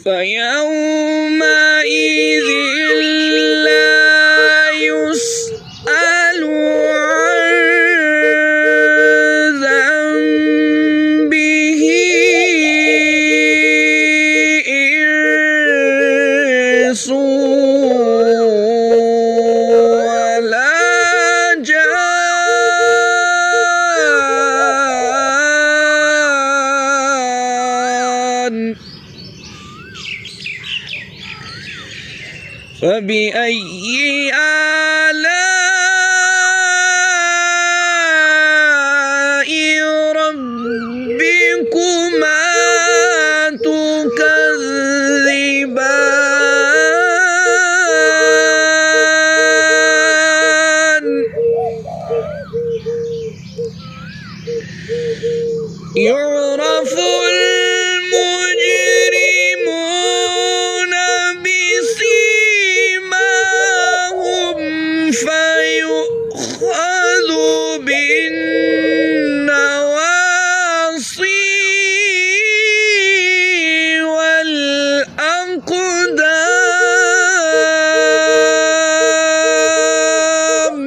فيومئذ لا يسأل عن ذنبه إنس ولا جان. فبأي آلاء ربكما تكذبان. يعرف المجرمون بسيماهم فيؤخذ بالنواصي والأقدام.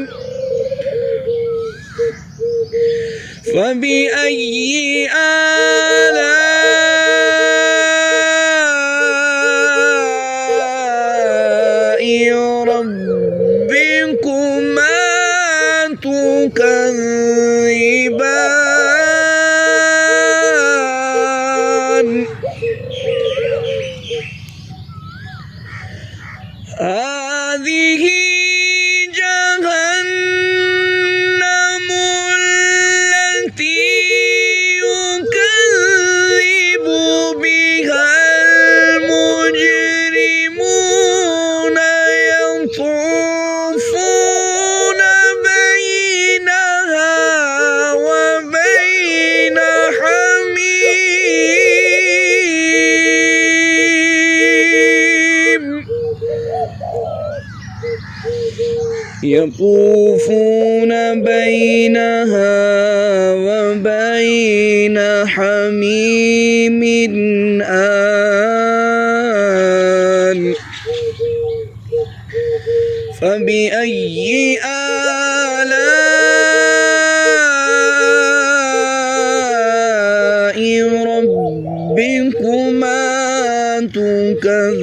فبأي آلاء ربكما تكذبان. هذه جهنم التي يكذب بها المجرمون يطوفون بينها وبين حميم. يطوفون بينها وبين حميم آن. فبأي آلاء ربكما تكذبان.